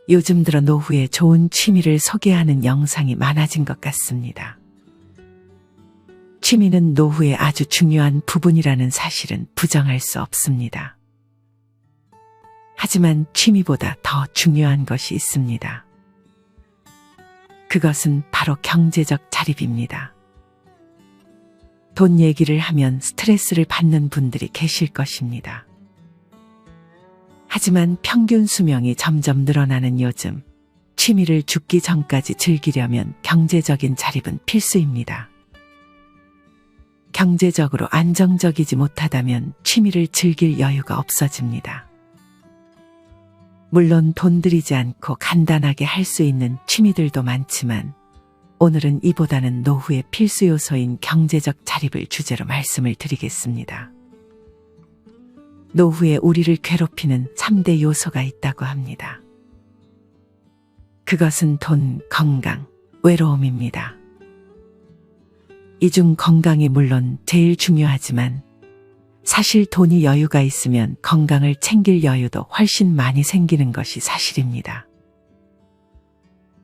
요즘 들어 노후에 좋은 취미를 소개하는 영상이 많아진 것 같습니다. 취미는 노후의 아주 중요한 부분이라는 사실은 부정할 수 없습니다. 하지만 취미보다 더 중요한 것이 있습니다. 그것은 바로 경제적 자립입니다. 돈 얘기를 하면 스트레스를 받는 분들이 계실 것입니다. 하지만 평균 수명이 점점 늘어나는 요즘, 취미를 죽기 전까지 즐기려면 경제적인 자립은 필수입니다. 경제적으로 안정적이지 못하다면 취미를 즐길 여유가 없어집니다. 물론 돈 들이지 않고 간단하게 할 수 있는 취미들도 많지만 오늘은 이보다는 노후의 필수 요소인 경제적 자립을 주제로 말씀을 드리겠습니다. 노후에 우리를 괴롭히는 3대 요소가 있다고 합니다. 그것은 돈, 건강, 외로움입니다. 이 중 건강이 물론 제일 중요하지만 사실 돈이 여유가 있으면 건강을 챙길 여유도 훨씬 많이 생기는 것이 사실입니다.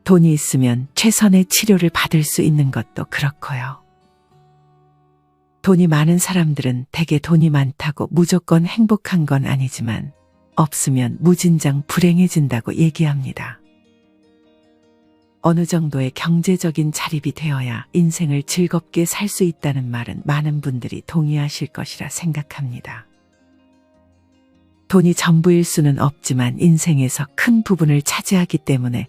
돈이 있으면 최선의 치료를 받을 수 있는 것도 그렇고요. 돈이 많은 사람들은 대개 돈이 많다고 무조건 행복한 건 아니지만 없으면 무진장 불행해진다고 얘기합니다. 어느 정도의 경제적인 자립이 되어야 인생을 즐겁게 살 수 있다는 말은 많은 분들이 동의하실 것이라 생각합니다. 돈이 전부일 수는 없지만 인생에서 큰 부분을 차지하기 때문에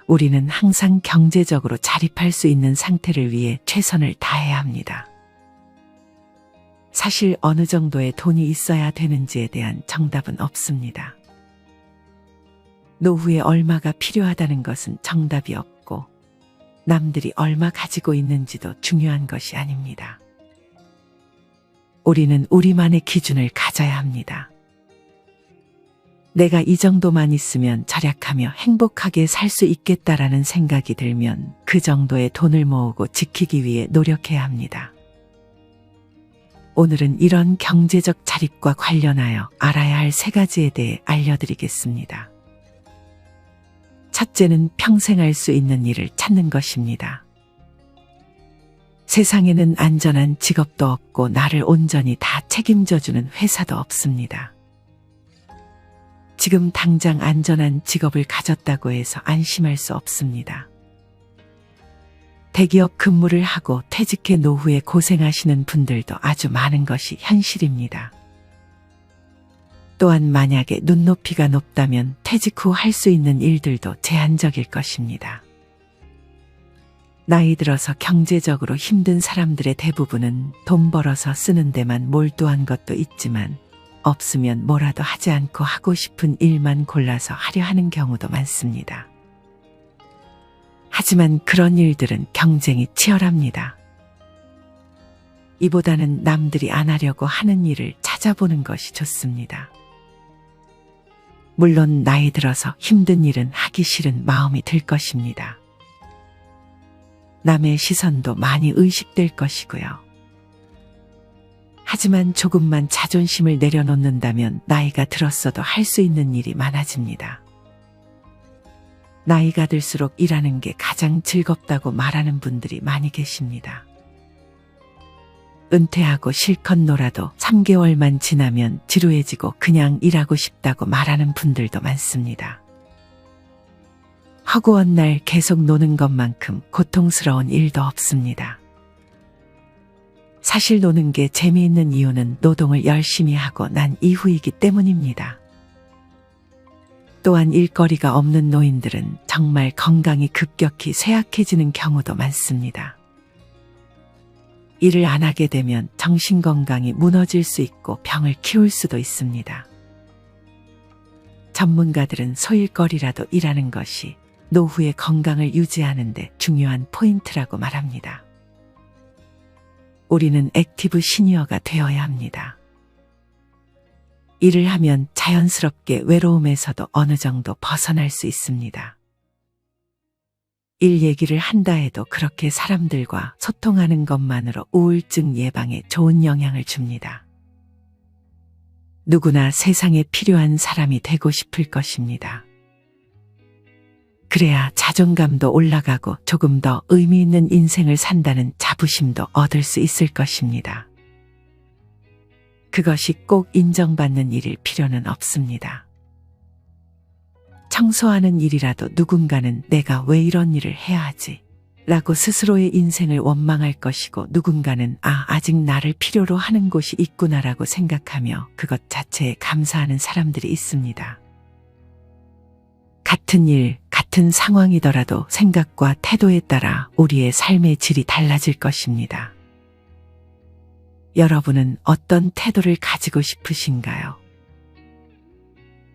우리는 항상 경제적으로 자립할 수 있는 상태를 위해 최선을 다해야 합니다. 사실 어느 정도의 돈이 있어야 되는지에 대한 정답은 없습니다. 노후에 얼마가 필요하다는 것은 정답이 없고 남들이 얼마 가지고 있는지도 중요한 것이 아닙니다. 우리는 우리만의 기준을 가져야 합니다. 내가 이 정도만 있으면 절약하며 행복하게 살 수 있겠다라는 생각이 들면 그 정도의 돈을 모으고 지키기 위해 노력해야 합니다. 오늘은 이런 경제적 자립과 관련하여 알아야 할 3가지에 대해 알려드리겠습니다. 첫째는 평생 할 수 있는 일을 찾는 것입니다. 세상에는 안전한 직업도 없고 나를 온전히 다 책임져주는 회사도 없습니다. 지금 당장 안전한 직업을 가졌다고 해서 안심할 수 없습니다. 대기업 근무를 하고 퇴직해 노후에 고생하시는 분들도 아주 많은 것이 현실입니다. 또한 만약에 눈높이가 높다면 퇴직 후 할 수 있는 일들도 제한적일 것입니다. 나이 들어서 경제적으로 힘든 사람들의 대부분은 돈 벌어서 쓰는 데만 몰두한 것도 있지만 없으면 뭐라도 하지 않고 하고 싶은 일만 골라서 하려 하는 경우도 많습니다. 하지만 그런 일들은 경쟁이 치열합니다. 이보다는 남들이 안 하려고 하는 일을 찾아보는 것이 좋습니다. 물론 나이 들어서 힘든 일은 하기 싫은 마음이 들 것입니다. 남의 시선도 많이 의식될 것이고요. 하지만 조금만 자존심을 내려놓는다면 나이가 들었어도 할 수 있는 일이 많아집니다. 나이가 들수록 일하는 게 가장 즐겁다고 말하는 분들이 많이 계십니다. 은퇴하고 실컷 놀아도 3개월만 지나면 지루해지고 그냥 일하고 싶다고 말하는 분들도 많습니다. 허구한 날 계속 노는 것만큼 고통스러운 일도 없습니다. 사실 노는 게 재미있는 이유는 노동을 열심히 하고 난 이후이기 때문입니다. 또한 일거리가 없는 노인들은 정말 건강이 급격히 쇠약해지는 경우도 많습니다. 일을 안 하게 되면 정신건강이 무너질 수 있고 병을 키울 수도 있습니다. 전문가들은 소일거리라도 일하는 것이 노후의 건강을 유지하는 데 중요한 포인트라고 말합니다. 우리는 액티브 시니어가 되어야 합니다. 일을 하면 자연스럽게 외로움에서도 어느 정도 벗어날 수 있습니다. 일 얘기를 한다 해도 그렇게 사람들과 소통하는 것만으로 우울증 예방에 좋은 영향을 줍니다. 누구나 세상에 필요한 사람이 되고 싶을 것입니다. 그래야 자존감도 올라가고 조금 더 의미 있는 인생을 산다는 자부심도 얻을 수 있을 것입니다. 그것이 꼭 인정받는 일일 필요는 없습니다. 청소하는 일이라도 누군가는 내가 왜 이런 일을 해야 하지? 라고 스스로의 인생을 원망할 것이고, 누군가는 아직 나를 필요로 하는 곳이 있구나라고 생각하며 그것 자체에 감사하는 사람들이 있습니다. 같은 일, 같은 상황이더라도 생각과 태도에 따라 우리의 삶의 질이 달라질 것입니다. 여러분은 어떤 태도를 가지고 싶으신가요?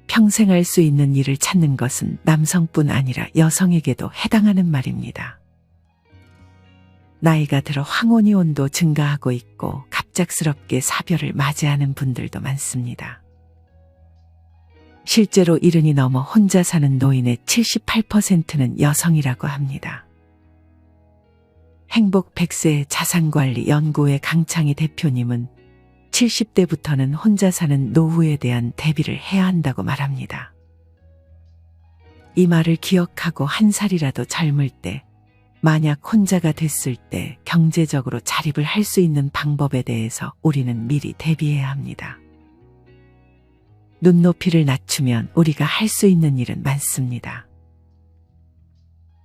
평생 할 수 있는 일을 찾는 것은 남성뿐 아니라 여성에게도 해당하는 말입니다. 나이가 들어 황혼이혼도 증가하고 있고 갑작스럽게 사별을 맞이하는 분들도 많습니다. 실제로 70이 넘어 혼자 사는 노인의 78%는 여성이라고 합니다. 행복 100세 자산관리 연구회 강창희 대표님은 70대부터는 혼자 사는 노후에 대한 대비를 해야 한다고 말합니다. 이 말을 기억하고 한 살이라도 젊을 때, 만약 혼자가 됐을 때 경제적으로 자립을 할 수 있는 방법에 대해서 우리는 미리 대비해야 합니다. 눈높이를 낮추면 우리가 할 수 있는 일은 많습니다.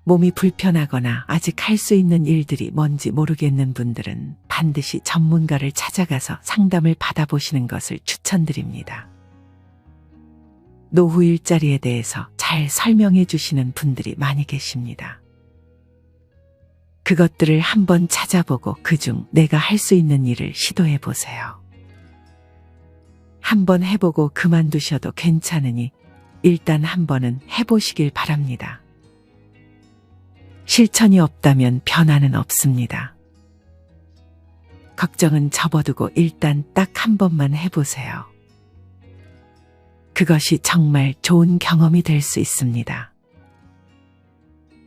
몸이 불편하거나 아직 할 수 있는 일들이 뭔지 모르겠는 분들은 반드시 전문가를 찾아가서 상담을 받아보시는 것을 추천드립니다. 노후 일자리에 대해서 잘 설명해 주시는 분들이 많이 계십니다. 그것들을 한번 찾아보고 그중 내가 할 수 있는 일을 시도해 보세요. 한번 해보고 그만두셔도 괜찮으니 일단 한번은 해보시길 바랍니다. 실천이 없다면 변화는 없습니다. 걱정은 접어두고 일단 딱 한 번만 해보세요. 그것이 정말 좋은 경험이 될 수 있습니다.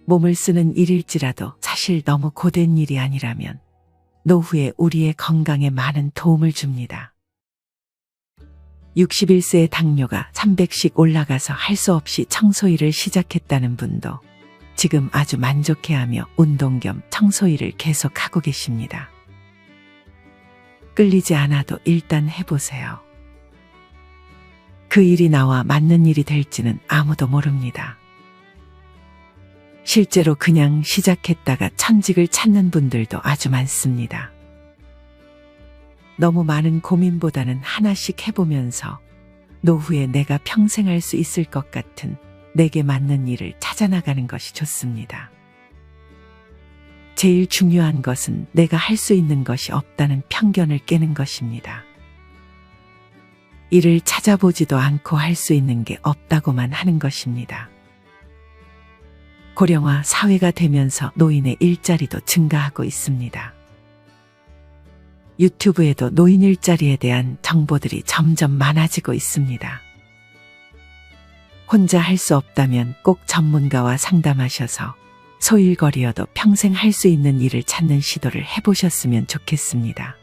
몸을 쓰는 일일지라도 사실 너무 고된 일이 아니라면 노후에 우리의 건강에 많은 도움을 줍니다. 61세의 당뇨가 300씩 올라가서 할 수 없이 청소일을 시작했다는 분도 지금 아주 만족해하며 운동 겸 청소일을 계속하고 계십니다. 끌리지 않아도 일단 해보세요. 그 일이 나와 맞는 일이 될지는 아무도 모릅니다. 실제로 그냥 시작했다가 천직을 찾는 분들도 아주 많습니다. 너무 많은 고민보다는 하나씩 해보면서 노후에 내가 평생 할 수 있을 것 같은 내게 맞는 일을 찾아나가는 것이 좋습니다. 제일 중요한 것은 내가 할 수 있는 것이 없다는 편견을 깨는 것입니다. 일을 찾아보지도 않고 할 수 있는 게 없다고만 하는 것입니다. 고령화 사회가 되면서 노인의 일자리도 증가하고 있습니다. 유튜브에도 노인 일자리에 대한 정보들이 점점 많아지고 있습니다. 혼자 할 수 없다면 꼭 전문가와 상담하셔서 소일거리여도 평생 할 수 있는 일을 찾는 시도를 해보셨으면 좋겠습니다.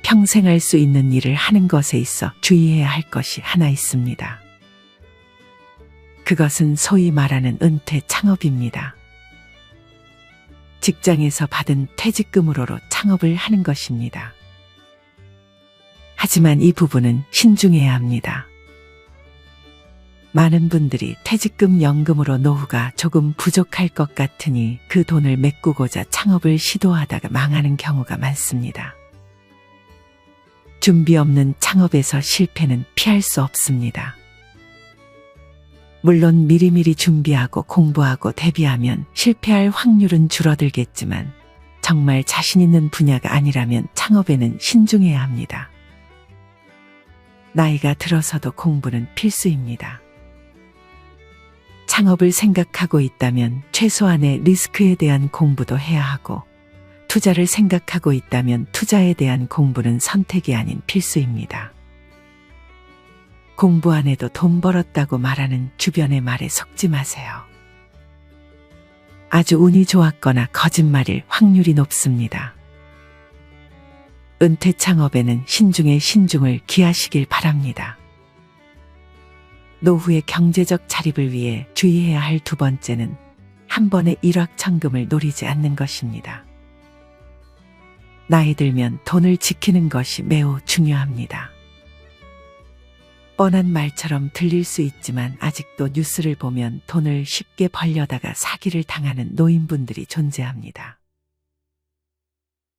평생 할 수 있는 일을 하는 것에 있어 주의해야 할 것이 하나 있습니다. 그것은 소위 말하는 은퇴 창업입니다. 직장에서 받은 퇴직금으로로 창업을 하는 것입니다. 하지만 이 부분은 신중해야 합니다. 많은 분들이 퇴직금 연금으로 노후가 조금 부족할 것 같으니 그 돈을 메꾸고자 창업을 시도하다가 망하는 경우가 많습니다. 준비 없는 창업에서 실패는 피할 수 없습니다. 물론 미리미리 준비하고 공부하고 대비하면 실패할 확률은 줄어들겠지만 정말 자신 있는 분야가 아니라면 창업에는 신중해야 합니다. 나이가 들어서도 공부는 필수입니다. 창업을 생각하고 있다면 최소한의 리스크에 대한 공부도 해야 하고, 투자를 생각하고 있다면 투자에 대한 공부는 선택이 아닌 필수입니다. 공부 안 해도 돈 벌었다고 말하는 주변의 말에 속지 마세요. 아주 운이 좋았거나 거짓말일 확률이 높습니다. 은퇴 창업에는 신중에 신중을 기하시길 바랍니다. 노후의 경제적 자립을 위해 주의해야 할 두 번째는 한 번의 일확천금을 노리지 않는 것입니다. 나이 들면 돈을 지키는 것이 매우 중요합니다. 뻔한 말처럼 들릴 수 있지만 아직도 뉴스를 보면 돈을 쉽게 벌려다가 사기를 당하는 노인분들이 존재합니다.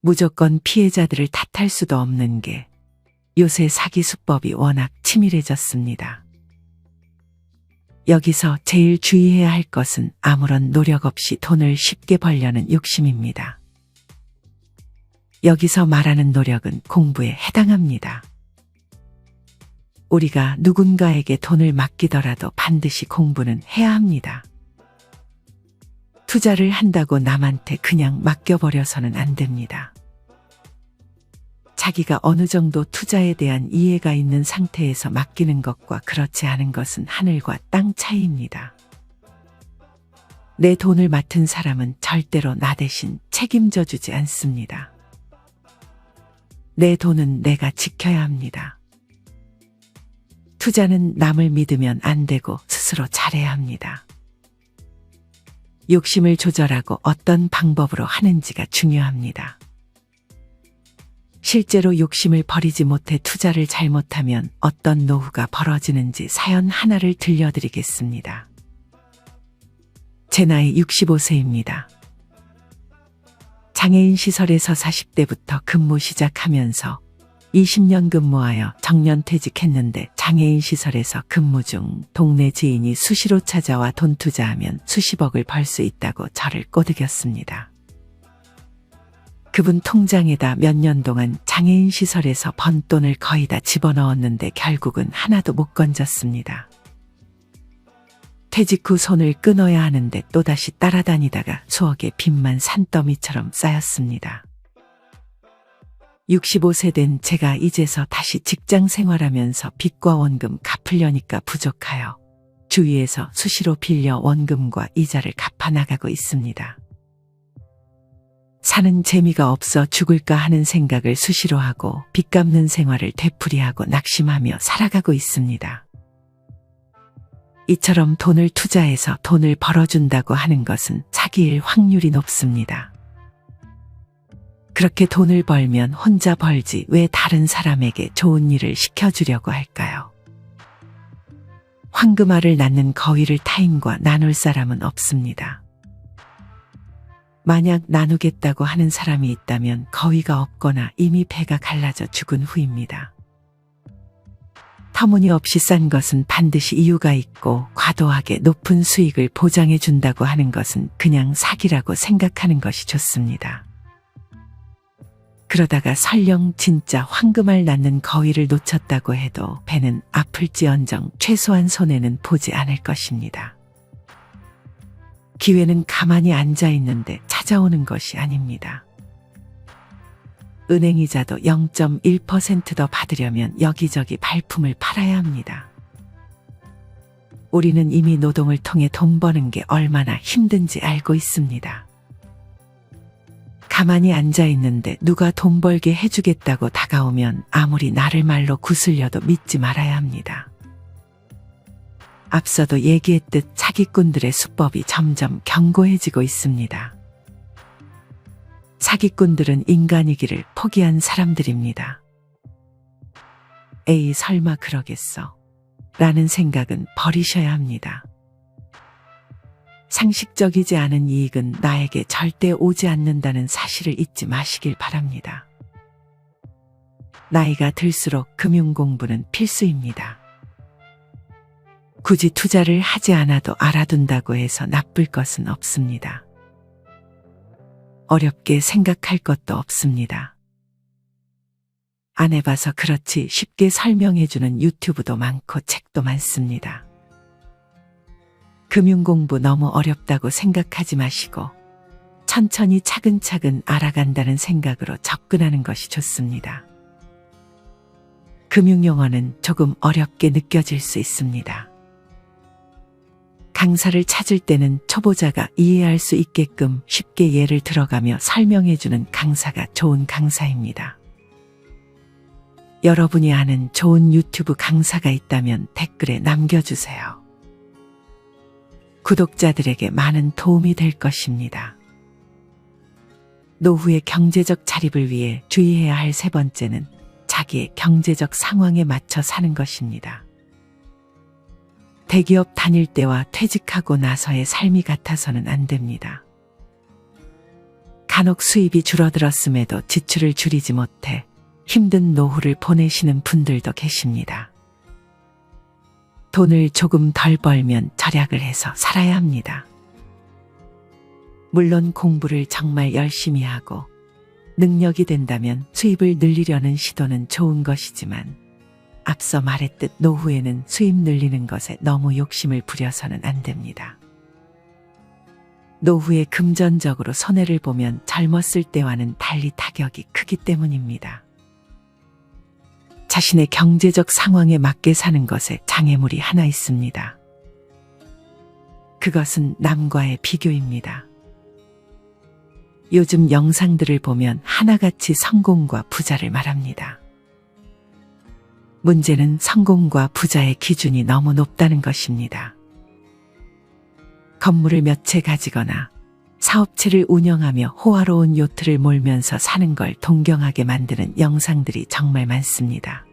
무조건 피해자들을 탓할 수도 없는 게 요새 사기 수법이 워낙 치밀해졌습니다. 여기서 제일 주의해야 할 것은 아무런 노력 없이 돈을 쉽게 벌려는 욕심입니다. 여기서 말하는 노력은 공부에 해당합니다. 우리가 누군가에게 돈을 맡기더라도 반드시 공부는 해야 합니다. 투자를 한다고 남한테 그냥 맡겨버려서는 안 됩니다. 자기가 어느 정도 투자에 대한 이해가 있는 상태에서 맡기는 것과 그렇지 않은 것은 하늘과 땅 차이입니다. 내 돈을 맡은 사람은 절대로 나 대신 책임져 주지 않습니다. 내 돈은 내가 지켜야 합니다. 투자는 남을 믿으면 안 되고 스스로 잘해야 합니다. 욕심을 조절하고 어떤 방법으로 하는지가 중요합니다. 실제로 욕심을 버리지 못해 투자를 잘못하면 어떤 노후가 벌어지는지 사연 하나를 들려드리겠습니다. 제 나이 65세입니다. 장애인 시설에서 40대부터 근무 시작하면서 20년 근무하여 정년퇴직했는데 장애인 시설에서 근무 중 동네 지인이 수시로 찾아와 돈 투자하면 수십억을 벌 수 있다고 저를 꼬드겼습니다. 그분 통장에다 몇 년 동안 장애인 시설에서 번 돈을 거의 다 집어넣었는데 결국은 하나도 못 건졌습니다. 퇴직 후 손을 끊어야 하는데 또다시 따라다니다가 수억의 빚만 산더미처럼 쌓였습니다. 65세 된 제가 이제서 다시 직장 생활하면서 빚과 원금 갚으려니까 부족하여 주위에서 수시로 빌려 원금과 이자를 갚아나가고 있습니다. 사는 재미가 없어 죽을까 하는 생각을 수시로 하고 빚 갚는 생활을 되풀이하고 낙심하며 살아가고 있습니다. 이처럼 돈을 투자해서 돈을 벌어준다고 하는 것은 사기일 확률이 높습니다. 그렇게 돈을 벌면 혼자 벌지 왜 다른 사람에게 좋은 일을 시켜주려고 할까요? 황금알을 낳는 거위를 타인과 나눌 사람은 없습니다. 만약 나누겠다고 하는 사람이 있다면 거위가 없거나 이미 배가 갈라져 죽은 후입니다. 터무니없이 싼 것은 반드시 이유가 있고 과도하게 높은 수익을 보장해 준다고 하는 것은 그냥 사기라고 생각하는 것이 좋습니다. 그러다가 설령 진짜 황금알 낳는 거위를 놓쳤다고 해도 배는 아플지언정 최소한 손해는 보지 않을 것입니다. 기회는 가만히 앉아 있는데 찾아오는 것이 아닙니다. 은행이자도 0.1% 더 받으려면 여기저기 발품을 팔아야 합니다. 우리는 이미 노동을 통해 돈 버는 게 얼마나 힘든지 알고 있습니다. 가만히 앉아 있는데 누가 돈 벌게 해주겠다고 다가오면 아무리 나를 말로 구슬려도 믿지 말아야 합니다. 앞서도 얘기했듯 사기꾼들의 수법이 점점 견고해지고 있습니다. 사기꾼들은 인간이기를 포기한 사람들입니다. 에이, 설마 그러겠어? 라는 생각은 버리셔야 합니다. 상식적이지 않은 이익은 나에게 절대 오지 않는다는 사실을 잊지 마시길 바랍니다. 나이가 들수록 금융 공부는 필수입니다. 굳이 투자를 하지 않아도 알아둔다고 해서 나쁠 것은 없습니다. 어렵게 생각할 것도 없습니다. 안 해봐서 그렇지 쉽게 설명해주는 유튜브도 많고 책도 많습니다. 금융 공부 너무 어렵다고 생각하지 마시고 천천히 차근차근 알아간다는 생각으로 접근하는 것이 좋습니다. 금융 용어는 조금 어렵게 느껴질 수 있습니다. 강사를 찾을 때는 초보자가 이해할 수 있게끔 쉽게 예를 들어가며 설명해주는 강사가 좋은 강사입니다. 여러분이 아는 좋은 유튜브 강사가 있다면 댓글에 남겨주세요. 구독자들에게 많은 도움이 될 것입니다. 노후의 경제적 자립을 위해 주의해야 할 세 번째는 자기의 경제적 상황에 맞춰 사는 것입니다. 대기업 다닐 때와 퇴직하고 나서의 삶이 같아서는 안 됩니다. 간혹 수입이 줄어들었음에도 지출을 줄이지 못해 힘든 노후를 보내시는 분들도 계십니다. 돈을 조금 덜 벌면 절약을 해서 살아야 합니다. 물론 공부를 정말 열심히 하고 능력이 된다면 수입을 늘리려는 시도는 좋은 것이지만 앞서 말했듯 노후에는 수입 늘리는 것에 너무 욕심을 부려서는 안 됩니다. 노후에 금전적으로 손해를 보면 젊었을 때와는 달리 타격이 크기 때문입니다. 자신의 경제적 상황에 맞게 사는 것에 장애물이 하나 있습니다. 그것은 남과의 비교입니다. 요즘 영상들을 보면 하나같이 성공과 부자를 말합니다. 문제는 성공과 부자의 기준이 너무 높다는 것입니다. 건물을 몇 채 가지거나 사업체를 운영하며 호화로운 요트를 몰면서 사는 걸 동경하게 만드는 영상들이 정말 많습니다.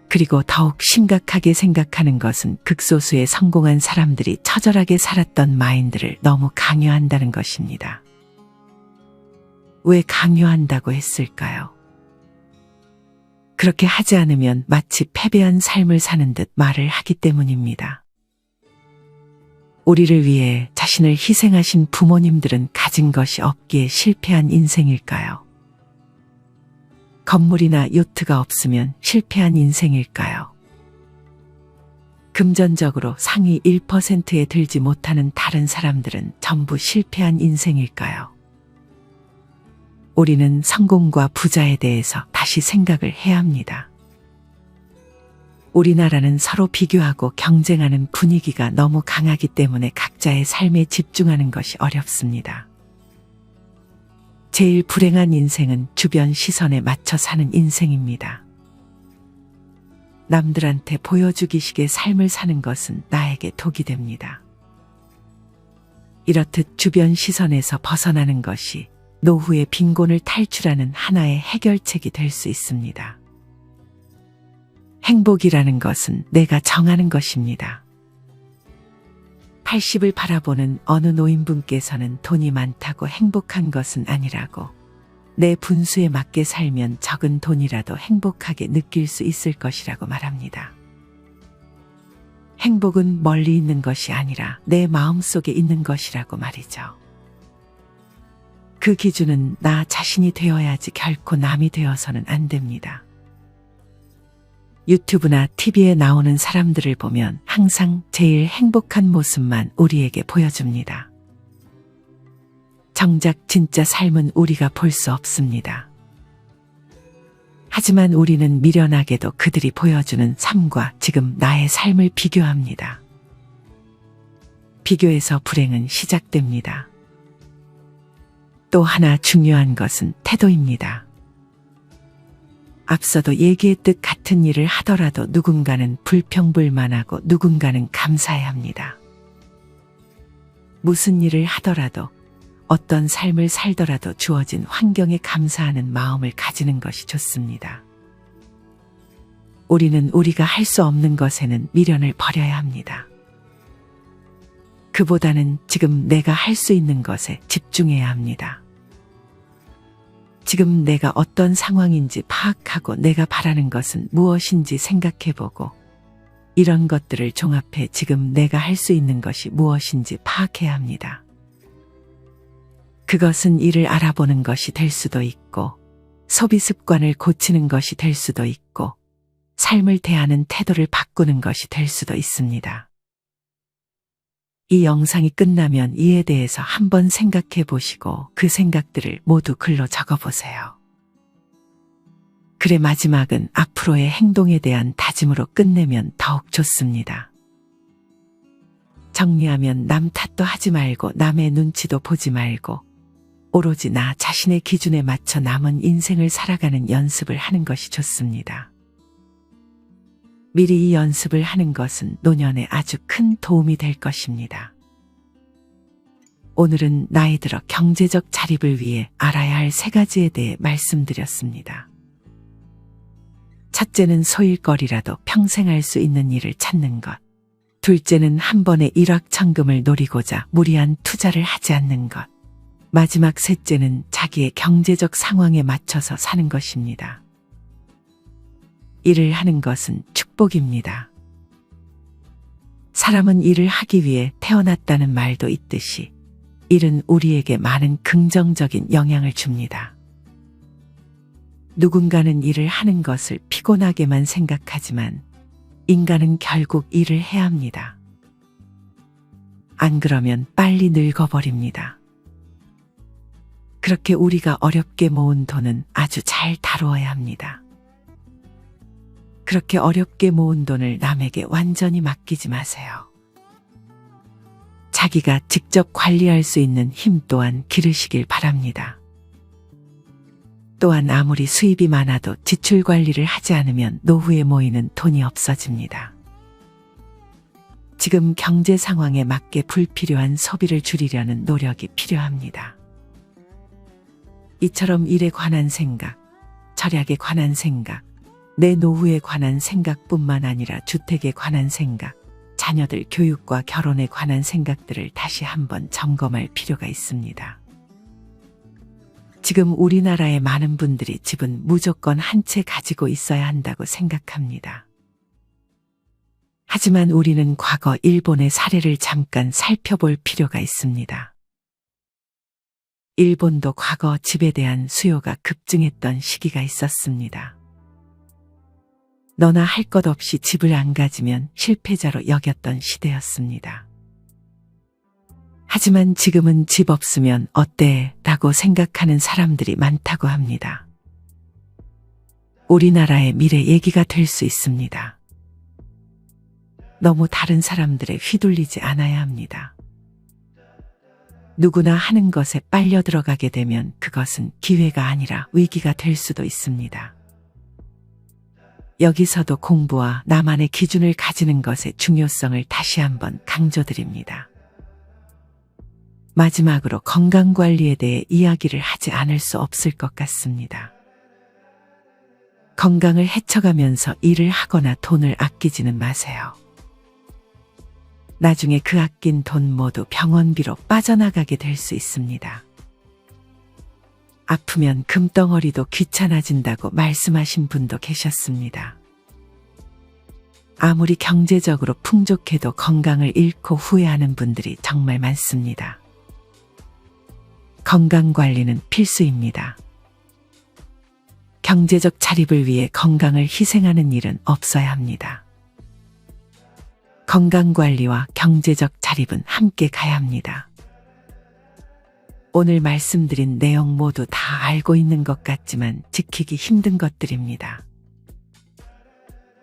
그리고 더욱 심각하게 생각하는 것은 극소수의 성공한 사람들이 처절하게 살았던 마인드를 너무 강요한다는 것입니다. 왜 강요한다고 했을까요? 그렇게 하지 않으면 마치 패배한 삶을 사는 듯 말을 하기 때문입니다. 우리를 위해 자신을 희생하신 부모님들은 가진 것이 없기에 실패한 인생일까요? 건물이나 요트가 없으면 실패한 인생일까요? 금전적으로 상위 1%에 들지 못하는 다른 사람들은 전부 실패한 인생일까요? 우리는 성공과 부자에 대해서 다시 생각을 해야 합니다. 우리나라는 서로 비교하고 경쟁하는 분위기가 너무 강하기 때문에 각자의 삶에 집중하는 것이 어렵습니다. 제일 불행한 인생은 주변 시선에 맞춰 사는 인생입니다. 남들한테 보여주기식의 삶을 사는 것은 나에게 독이 됩니다. 이렇듯 주변 시선에서 벗어나는 것이 노후의 빈곤을 탈출하는 하나의 해결책이 될 수 있습니다. 행복이라는 것은 내가 정하는 것입니다. 80을 바라보는 어느 노인분께서는 돈이 많다고 행복한 것은 아니라고, 내 분수에 맞게 살면 적은 돈이라도 행복하게 느낄 수 있을 것이라고 말합니다. 행복은 멀리 있는 것이 아니라 내 마음속에 있는 것이라고 말이죠. 그 기준은 나 자신이 되어야지 결코 남이 되어서는 안 됩니다. 유튜브나 TV에 나오는 사람들을 보면 항상 제일 행복한 모습만 우리에게 보여줍니다. 정작 진짜 삶은 우리가 볼 수 없습니다. 하지만 우리는 미련하게도 그들이 보여주는 삶과 지금 나의 삶을 비교합니다. 비교에서 불행은 시작됩니다. 또 하나 중요한 것은 태도입니다. 앞서도 얘기했듯 같은 일을 하더라도 누군가는 불평불만하고 누군가는 감사해야 합니다. 무슨 일을 하더라도 어떤 삶을 살더라도 주어진 환경에 감사하는 마음을 가지는 것이 좋습니다. 우리는 우리가 할 수 없는 것에는 미련을 버려야 합니다. 그보다는 지금 내가 할 수 있는 것에 집중해야 합니다. 지금 내가 어떤 상황인지 파악하고 내가 바라는 것은 무엇인지 생각해보고 이런 것들을 종합해 지금 내가 할 수 있는 것이 무엇인지 파악해야 합니다. 그것은 일을 알아보는 것이 될 수도 있고 소비 습관을 고치는 것이 될 수도 있고 삶을 대하는 태도를 바꾸는 것이 될 수도 있습니다. 이 영상이 끝나면 이에 대해서 한번 생각해 보시고 그 생각들을 모두 글로 적어 보세요. 글의 마지막은 앞으로의 행동에 대한 다짐으로 끝내면 더욱 좋습니다. 정리하면 남 탓도 하지 말고 남의 눈치도 보지 말고 오로지 나 자신의 기준에 맞춰 남은 인생을 살아가는 연습을 하는 것이 좋습니다. 미리 이 연습을 하는 것은 노년에 아주 큰 도움이 될 것입니다. 오늘은 나이 들어 경제적 자립을 위해 알아야 할 3가지에 대해 말씀드렸습니다. 첫째는 소일거리라도 평생 할 수 있는 일을 찾는 것. 둘째는 한 번에 일확천금을 노리고자 무리한 투자를 하지 않는 것. 마지막 셋째는 자기의 경제적 상황에 맞춰서 사는 것입니다. 일을 하는 것은 축복입니다. 사람은 일을 하기 위해 태어났다는 말도 있듯이 일은 우리에게 많은 긍정적인 영향을 줍니다. 누군가는 일을 하는 것을 피곤하게만 생각하지만 인간은 결국 일을 해야 합니다. 안 그러면 빨리 늙어버립니다. 그렇게 우리가 어렵게 모은 돈은 아주 잘 다루어야 합니다. 그렇게 어렵게 모은 돈을 남에게 완전히 맡기지 마세요. 자기가 직접 관리할 수 있는 힘 또한 기르시길 바랍니다. 또한 아무리 수입이 많아도 지출 관리를 하지 않으면 노후에 모이는 돈이 없어집니다. 지금 경제 상황에 맞게 불필요한 소비를 줄이려는 노력이 필요합니다. 이처럼 일에 관한 생각, 절약에 관한 생각, 내 노후에 관한 생각뿐만 아니라 주택에 관한 생각, 자녀들 교육과 결혼에 관한 생각들을 다시 한번 점검할 필요가 있습니다. 지금 우리나라의 많은 분들이 집은 무조건 한 채 가지고 있어야 한다고 생각합니다. 하지만 우리는 과거 일본의 사례를 잠깐 살펴볼 필요가 있습니다. 일본도 과거 집에 대한 수요가 급증했던 시기가 있었습니다. 너나 할 것 없이 집을 안 가지면 실패자로 여겼던 시대였습니다. 하지만 지금은 집 없으면 어때? 라고 생각하는 사람들이 많다고 합니다. 우리나라의 미래 얘기가 될 수 있습니다. 너무 다른 사람들에 휘둘리지 않아야 합니다. 누구나 하는 것에 빨려 들어가게 되면 그것은 기회가 아니라 위기가 될 수도 있습니다. 여기서도 공부와 나만의 기준을 가지는 것의 중요성을 다시 한번 강조드립니다. 마지막으로 건강관리에 대해 이야기를 하지 않을 수 없을 것 같습니다. 건강을 해쳐가면서 일을 하거나 돈을 아끼지는 마세요. 나중에 그 아낀 돈 모두 병원비로 빠져나가게 될 수 있습니다. 아프면 금덩어리도 귀찮아진다고 말씀하신 분도 계셨습니다. 아무리 경제적으로 풍족해도 건강을 잃고 후회하는 분들이 정말 많습니다. 건강관리는 필수입니다. 경제적 자립을 위해 건강을 희생하는 일은 없어야 합니다. 건강관리와 경제적 자립은 함께 가야 합니다. 오늘 말씀드린 내용 모두 다 알고 있는 것 같지만 지키기 힘든 것들입니다.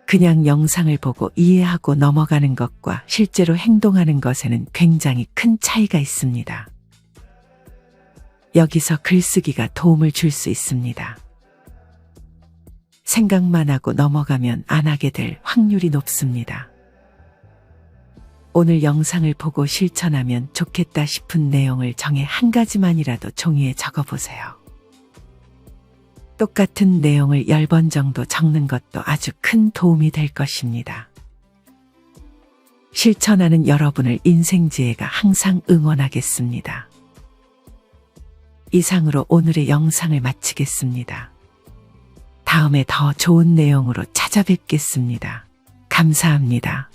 그냥 영상을 보고 이해하고 넘어가는 것과 실제로 행동하는 것에는 굉장히 큰 차이가 있습니다. 여기서 글쓰기가 도움을 줄 수 있습니다. 생각만 하고 넘어가면 안 하게 될 확률이 높습니다. 오늘 영상을 보고 실천하면 좋겠다 싶은 내용을 정해 한 가지만이라도 종이에 적어보세요. 똑같은 내용을 10번 정도 적는 것도 아주 큰 도움이 될 것입니다. 실천하는 여러분을 인생지혜가 항상 응원하겠습니다. 이상으로 오늘의 영상을 마치겠습니다. 다음에 더 좋은 내용으로 찾아뵙겠습니다. 감사합니다.